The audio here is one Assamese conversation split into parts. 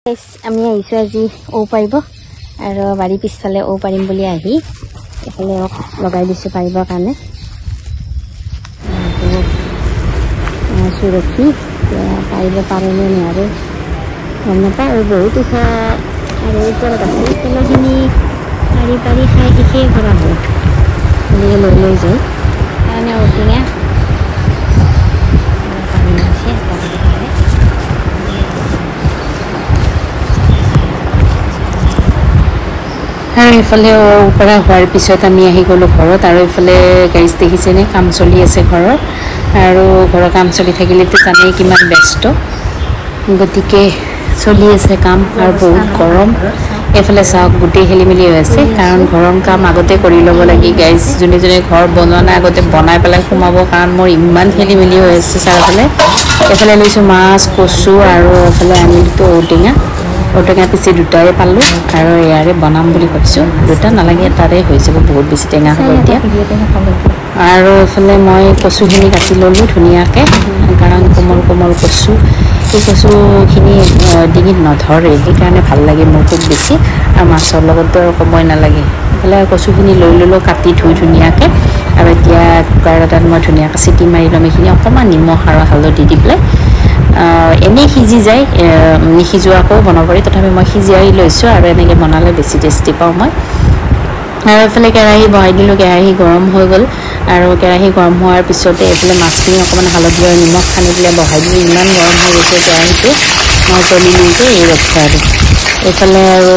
আমি আহিছো আজি ঔ পাৰিব আৰু বাৰী পিছফালে ঔ পাৰিম বুলি আহি এফালে লগাই দিছো পাৰিবৰ কাৰণে সুৰক্ষী পাৰিব পাৰেনে নোৱাৰে গম নাপাওঁ আৰু বহুত ওখ আৰু ওপৰত আছে তলখিনি পাৰি পাৰি খাই শেষেই কৰা হয় এনেকৈ লৈ লৈ যায় কাৰণে ঔটিঙা পানী আছে আৰু এইফালে পৰা হোৱাৰ পিছত আমি আহি গ'লোঁ ঘৰত আৰু এইফালে গাড়ী দেখিছেনে কাম চলি আছে ঘৰৰ আৰু ঘৰৰ কাম চলি থাকিলেতো জানেই কিমান ব্যস্ত গতিকে চলি আছে কাম আৰু বহুত গৰম এইফালে চাওক গোটেই খেলি মেলি হৈ আছে কাৰণ ঘৰৰ কাম আগতে কৰি ল'ব লাগে গাইজ যোনে যোনে ঘৰ বনোৱা নাই আগতে বনাই পেলাই সোমাব কাৰণ মোৰ ইমান খেলি মেলি হৈ আছে চাৰিওফালে এইফালে লৈছোঁ মাছ কচু আৰু এইফালে আনিলোঁ ঔটেঙা পিচি দুটাই পালোঁ আৰু ইয়াৰে বনাম বুলি ভাবিছোঁ দুটা নালাগে তাৰে হৈ যাব বহুত বেছি টেঙা হ'ব এতিয়া আৰু এইফালে মই কচুখিনি কাটি ল'লোঁ ধুনীয়াকৈ কাৰণ কোমল কোমল কচু এই কচুখিনি ডিঙিত নধৰে সেইকাৰণে ভাল লাগে মোৰ খুব বেছি আৰু মাছৰ লগতো আৰু ক'বই নালাগে এইফালে কচুখিনি লৈ ল'লোঁ কাটি ধুই ধুনীয়াকৈ আৰু এতিয়া কুকাৰ এটাত মই ধুনীয়াকৈ চিটি মাৰি ল'ম এইখিনি অকণমান নিমখ আৰু হালধি দি পেলাই এনেই সিজি যায় নিসিজোৱাকৈও বনাব পাৰি তথাপি মই সিজাই লৈছোঁ আৰু এনেকৈ বনালে বেছি টেষ্টি পাওঁ মই আৰু এইফালে কেৰাহী বহাই দিলোঁ কেৰাহী গৰম হৈ গ'ল আৰু কেৰাহী গৰম হোৱাৰ পিছতে এইফালে মাছখিনি অকণমান হালধি আৰু নিমখ সানি পেলাই বহাই দিলোঁ ইমান গৰম হৈ গৈছে কেৰাহীটো মই তলিলোঁ যে এই ৰক্ষা আৰু এইফালে আৰু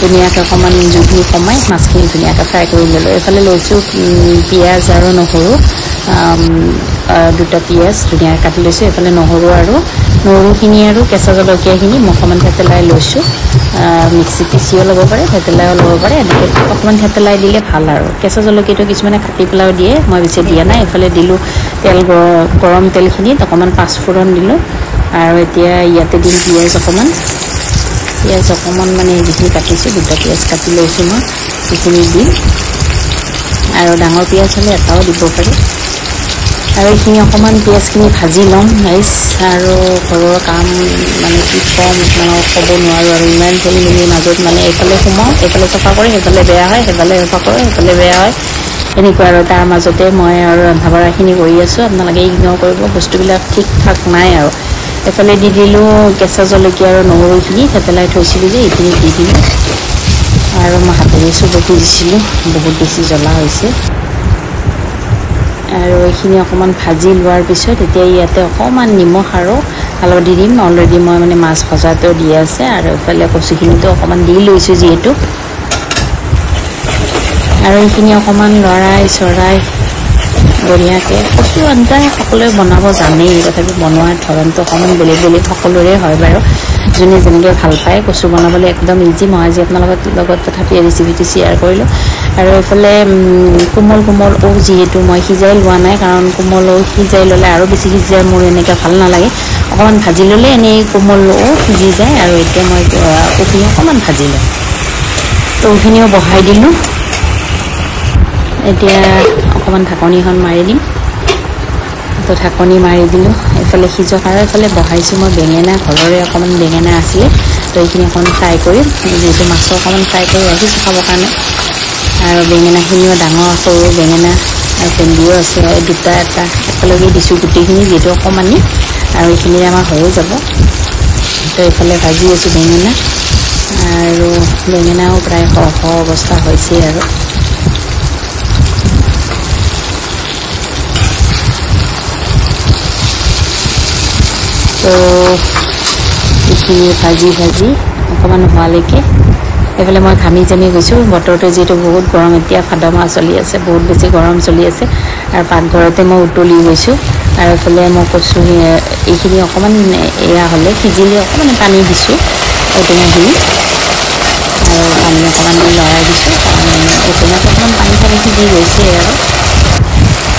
ধুনীয়াকৈ অকণমান জুইখিনি কমাই মাছখিনি ধুনীয়াকৈ ফ্ৰাই কৰি ল'লোঁ এইফালে লৈছোঁ পিঁয়াজ আৰু নহৰু দুটা পিঁয়াজ ধুনীয়াকৈ কাটি লৈছোঁ এইফালে নহৰুখিনি আৰু কেঁচা জলকীয়াখিনি মই অকণমান থেতেলাই লৈছোঁ মিক্সিত পিচিও ল'ব পাৰে থেতেলাইও ল'ব পাৰে এনেকৈ অকণমান থেতেলাই দিলে ভাল আৰু কেঁচা জলকীয়াটো কিছুমানে কাটি পেলাইও দিয়ে মই বেছি দিয়া নাই এইফালে দিলোঁ তেল গৰম তেলখিনিত অকণমান পাঁচফোৰণ দিলোঁ আৰু এতিয়া ইয়াতে দিম পিঁয়াজ অকণমান মানে যিখিনি কাটিছোঁ দুটা পিঁয়াজ কাটি লৈছোঁ মই সেইখিনি দিম আৰু ডাঙৰ পিঁয়াজ হ'লে এটাও দিব পাৰি আৰু এইখিনি অকণমান পিঁয়াজখিনি ভাজি ল'ম ৰাইচ আৰু ঘৰৰ কাম মানে কি ক'ম আপোনালোকক ক'ব নোৱাৰোঁ আৰু ইমান খেলি মেলি মাজত মানে এইফালে সোমাওঁ এইফালে চফা কৰে সেইফালে বেয়া হয় সেইফালে চফা কৰে সেইফালে বেয়া হয় এনেকুৱা আৰু তাৰ মাজতে মই আৰু ৰন্ধা বঢ়াখিনি কৰি আছোঁ আপোনালোকে ইগন'ৰ কৰিব বস্তুবিলাক ঠিক ঠাক নাই আৰু এইফালে দি দিলোঁ কেঁচা জলকীয়া আৰু নহৰুখিনি থেতেলাই থৈছিলোঁ যে এইখিনি দি দিলোঁ আৰু মই হাতেৰে চুবকি দিছিলোঁ বহুত বেছি জ্বলা হৈছে আৰু এইখিনি অকণমান ভাজি লোৱাৰ পিছত এতিয়া ইয়াতে অকণমান নিমখ আৰু হালধি দিম অলৰেডি মই মানে মাছ ভজাটো দি আছে আৰু এইফালে কচুখিনিতো অকণমান দি লৈছোঁ যিহেতু আৰু এইখিনি অকণমান লৰাই চৰাই বঢ়িয়াকৈ কচু আঞ্জা সকলোৱে বনাব জানেই তথাপি বনোৱাৰ ধৰণটো অকণমান বেলেগ বেলেগ সকলোৰে হয় বাৰু যোনে যেনেকৈ ভাল পায় কচু বনাবলৈ একদম ইজি মই আজি আপোনালোকৰ লগত তথাপি ৰেচিপিটো শ্বেয়াৰ কৰিলোঁ আৰু এইফালে কোমল কোমল ঔ যিহেতু মই সিজাই লোৱা নাই কাৰণ কোমল ঔ সিজাই ল'লে আৰু বেছি সিজাই মোৰ এনেকৈ ভাল নালাগে অকণমান ভাজি ল'লে এনেই কোমল ঔ সিজি যায় আৰু এতিয়া মই ঔখিনি অকণমান ভাজি লওঁ ঔখিনিও বহাই দিলোঁ এতিয়া অকণমান ঢাকনিখন মাৰি দিম তো ঢাকনি মাৰি দিলোঁ এইফালে সিজক আৰু এইফালে বহাইছোঁ মই বেঙেনা ঘৰৰে অকণমান বেঙেনা আছিলে তো এইখিনি অকণমান ফ্ৰাই কৰিম যিহেতু মাছৰ অকণমান ফ্ৰাই কৰি ৰাখিছোঁ খাবৰ কাৰণে আৰু বেঙেনাখিনিও ডাঙৰ সৰু বেঙেনা আৰু ভেন্দিও আছে দুটা এটা একেলগে দিছোঁ গোটেইখিনি যিহেতু অকণমানি আৰু এইখিনি আমাৰ হৈয়ে যাব তো এইফালে ভাজি আছোঁ বেঙেনা আৰু বেঙেনাও প্ৰায় সৰহ অৱস্থা হৈছে আৰু তো এইখিনি ভাজি অকণমান হোৱালৈকে এইফালে মই ঘামি জামি গৈছোঁ বতৰটো যিহেতু বহুত গৰম এতিয়া ভাদ মাহ চলি আছে বহুত বেছি গৰম চলি আছে আৰু পাকঘৰতে মই উতলি গৈছোঁ আৰু এইফালে মই কচু এইখিনি অকণমান এয়া হ'লে সিজিলে অকণমান পানী দিছোঁ ঔটেঙাখিনি আৰু পানী অকণমান দি লৰাই দিছোঁ কাৰণ ঔটেঙাত অকণমান পানী থাকি সিজি গৈছে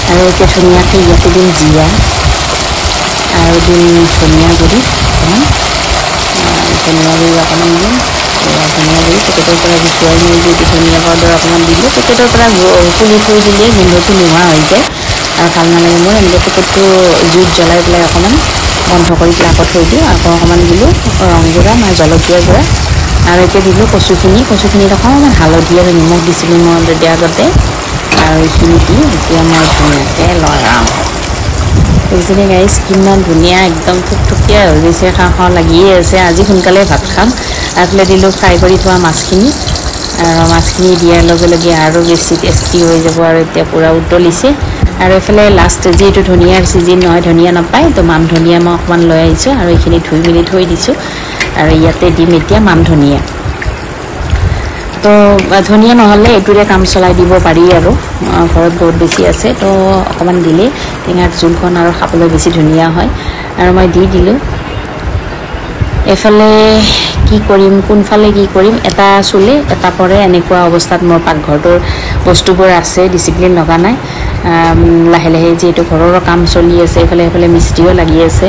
আৰু এতিয়া ধুনীয়াকৈ ইয়াতে দিম জিৰা আৰু দিম ধনিয়া গুড়ি অকণমান ধনিয়া গুড়ি অকণমান দিম ধনিয়া গুড়ি পেকেটৰ পৰা গুচুৱাই মই যদি ধনিয়া পাউডাৰ অকণমান দিলোঁ পেকেটৰ পৰা খুলি থৈ দিলে গোন্ধটো নোহোৱা হৈ যায় আৰু ভাল নালাগে মোৰ এনেকৈ পেকেটটো জুইত জ্বলাই পেলাই অকণমান বন্ধ কৰি পেলাই আকৌ থৈ দিওঁ আকৌ অকণমান দিলোঁ ৰং গুড়া মানে জলকীয়া গুড়া আৰু এতিয়া দিলোঁ কচুখিনিত অকণমান হালধি আৰু নিমখ দিছিলোঁ মই অলৰেডি আগতে আৰু এইখিনি দি এতিয়া মই ধুনীয়াকৈ লৰাওঁ বুজিছেনে গাইজ কিমান ধুনীয়া একদম থুপথুপীয়া হৈ গৈছে খাওঁ খাওঁ লাগিয়ে আছে আজি সোনকালে ভাত খাম আগলে দিলোঁ ফ্ৰাই কৰি থোৱা মাছখিনি আৰু মাছখিনি দিয়াৰ লগে লগে আৰু বেছি টেষ্টি হৈ যাব আৰু এতিয়া পূৰা উতলিছে আৰু এইফালে লাষ্ট যিহেতু ধনিয়াৰ ছিজন নহয় ধনিয়া নাপায় তো মান ধনিয়া মই অকণমান লৈ আহিছোঁ আৰু এইখিনি ধুই মেলি থৈ দিছোঁ আৰু ইয়াতে দিম এতিয়া মান ধনিয়া তো ধনিয়া নহ'লে এইটোৰে কাম চলাই দিব পাৰি আৰু ঘৰত বহুত বেছি আছে তো অকণমান দিলে টেঙাৰ জোলখন আৰু খাবলৈ বেছি ধুনীয়া হয় আৰু মই দি দিলোঁ এফালে কি কৰিম কোনফালে কি কৰিম এটা চুলে এটা পৰে এনেকুৱা অৱস্থাত মোৰ পাকঘৰটোৰ বস্তুবোৰ আছে ডিচিপ্লিন লগা নাই লাহে লাহে যিহেতু ঘৰৰো কাম চলি আছে এইফালে সেইফালে মিস্ত্ৰীও লাগি আছে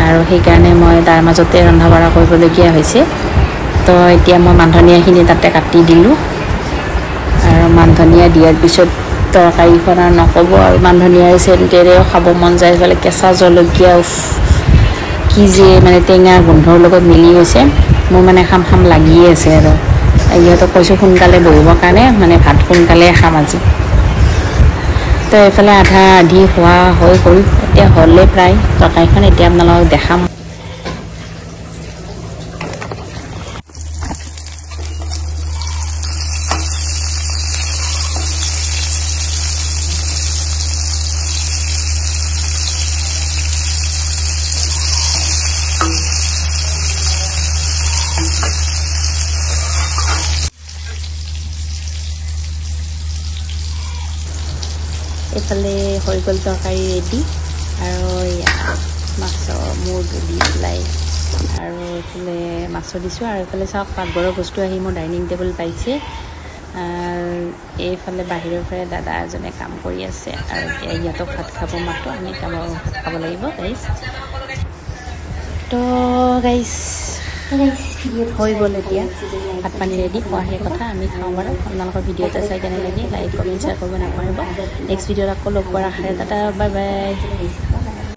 আৰু সেইকাৰণে মই তাৰ মাজতে ৰন্ধা বঢ়া কৰিবলগীয়া হৈছে তো এতিয়া মই মান ধনিয়াখিনি তাতে কাটি দিলোঁ আৰু মান ধনিয়া দিয়াৰ পিছত তৰকাৰীখন আৰু নক'ব আৰু মান ধনিয়াৰ চেণ্টেৰেও খাব মন যায় এইফালে কেঁচা জলকীয়া কি যে মানে টেঙা গোন্ধৰ লগত মিলি গৈছে মোৰ মানে খাম খাম লাগিয়ে আছে আৰু ইহঁতক কৈছোঁ সোনকালে বহিবৰ কাৰণে মানে ভাত সোনকালে খাম আজি তো এইফালে আধা আধি হোৱা হৈ গ'ল এতিয়া হ'লে প্ৰায় তৰকাৰীখন এতিয়া আপোনালোকক দেখাম এইফালে হৈ গ'ল তৰকাৰী ৰেডি আৰু মাছৰ মূৰ দি পেলাই আৰু এইফালে মাছৰ দিছোঁ আৰু এইফালে চাওক পাকঘৰৰ বস্তু আহি মোৰ ডাইনিং টেবুল পাইছে এইফালে বাহিৰৰ ফালে দাদা এজনে কাম কৰি আছে আৰু এতিয়া ইহঁতক ভাত খাব মাতো আমি ভাত খাব লাগিব গাইজ তো গাইজ হৈ গ'ল এতিয়া ভাত পানী ৰেডি খোৱাহে কথা আমি খাওঁ বাৰু আপোনালোকৰ ভিডিঅ' এটা চাই কেনে লাগে লাইক কমেণ্ট শ্বেয়াৰ কৰিব নাপাহৰিব নেক্সট ভিডিঅ'ত আকৌ লগ পোৱাৰ আশাৰে টাটা বাই বাই